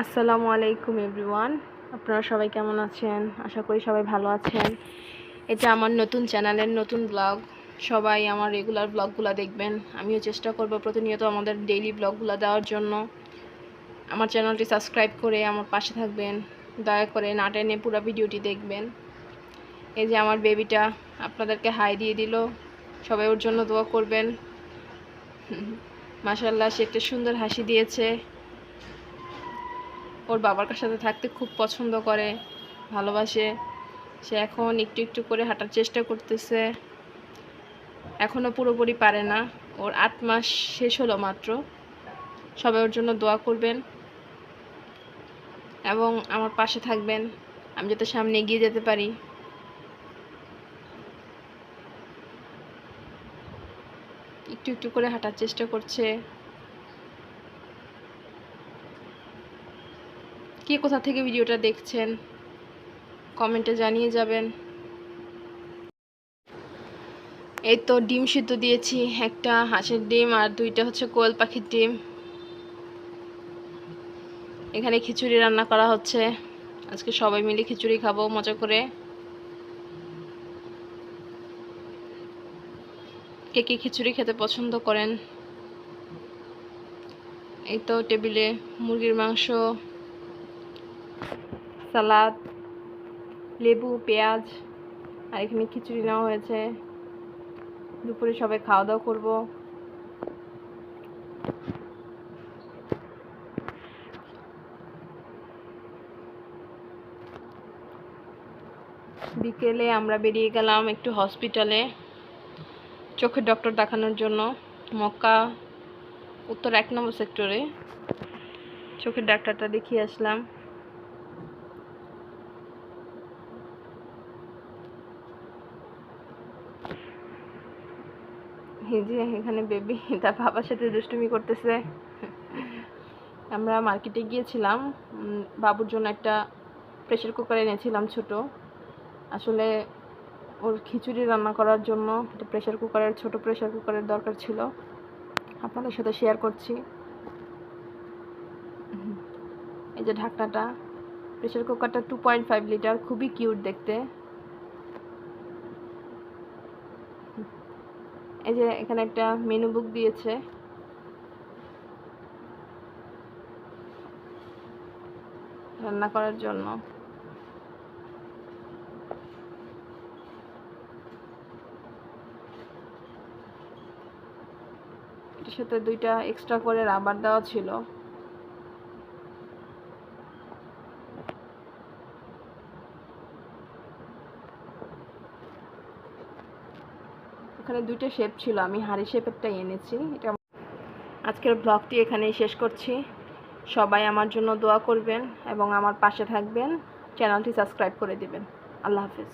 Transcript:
আসসালামু আলাইকুম এভরিওয়ান, আপনারা সবাই কেমন আছেন? আশা করি সবাই ভালো আছেন। এটা আমার নতুন চ্যানেলের নতুন ব্লগ। সবাই আমার রেগুলার ব্লগগুলো দেখবেন। আমিও চেষ্টা করব প্রতিনিয়ত আমাদের ডেইলি ব্লগগুলো দেওয়ার জন্য। আমার চ্যানেলটি সাবস্ক্রাইব করে আমার পাশে থাকবেন। দয়া করে না টেনে পুরো ভিডিওটি দেখবেন। এই যে আমার বেবিটা আপনাদেরকে হাই দিয়ে দিল, সবাই ওর জন্য দোয়া করবেন। মাশাআল্লাহ, সে একটা সুন্দর হাসি দিয়েছে। ওর বাবার সাথে থাকতে খুব পছন্দ করে, ভালোবাসে। সে এখন একটু একটু করে হাঁটার চেষ্টা করতেছে, এখনও পুরোপুরি পারে না। ওর 8 মাস শেষ হলো মাত্র। সবাই ওর জন্য দোয়া করবেন এবং আমার পাশে থাকবেন, আমি যাতে সামনে এগিয়ে যেতে পারি। একটু একটু করে হাঁটার চেষ্টা করছে। কে কোথা থেকে ভিডিওটা দেখছেন কমেন্টে জানিয়ে যাবেন। এই তো ডিম সিদ্ধ দিয়েছি, একটা হাঁসের ডিম আর দুইটা হচ্ছে কোয়েল পাখির ডিম। এখানে খিচুড়ি রান্না করা হচ্ছে, আজকে সবাই মিলে খিচুড়ি খাবো মজা করে। কে কে খিচুড়ি খেতে পছন্দ করেন? এই তো টেবিলে মুরগির মাংস, সালাদ, লেবু, পেঁয়াজ আর এখানে খিচুড়ি নেওয়া হয়েছে। দুপুরে সবাই খাওয়া দাওয়া করবো। বিকেলে আমরা বেরিয়ে গেলাম একটু হসপিটালে চোখের ডক্টর দেখানোর জন্য। মক্কা উত্তর 1 নম্বর সেক্টরে চোখের ডাক্তারটা দেখিয়ে আসলাম। এই যে এখানে বেবি তার বাবার সাথে দুষ্টুমি করতেছে। আমরা মার্কেটে গিয়েছিলাম, বাবুর জন্য একটা প্রেসার কুকার এনেছিলাম ছোট। আসলে ওর খিচুড়ি রান্না করার জন্য একটা ছোট প্রেসার কুকারের দরকার ছিল, আপনাদের সাথে শেয়ার করছি। এই যে ঢাকনাটা, প্রেসার কুকারটা 2.5 লিটার, খুবই কিউট দেখতে। এই যে এখানে একটা মেনু বুক দিয়েছে, রান্না করার জন্য। এটার সাথে 2টা এক্সট্রা করে রাবার দেওয়া ছিল। ওখানে 2টা শেপ ছিল, আমি হাড়ি শেপেরটাই এনেছি। এটা আজকের ব্লগটি এখানেই শেষ করছি। সবাই আমার জন্য দোয়া করবেন এবং আমার পাশে থাকবেন। চ্যানেলটি সাবস্ক্রাইব করে দিবেন। আল্লাহ হাফেজ।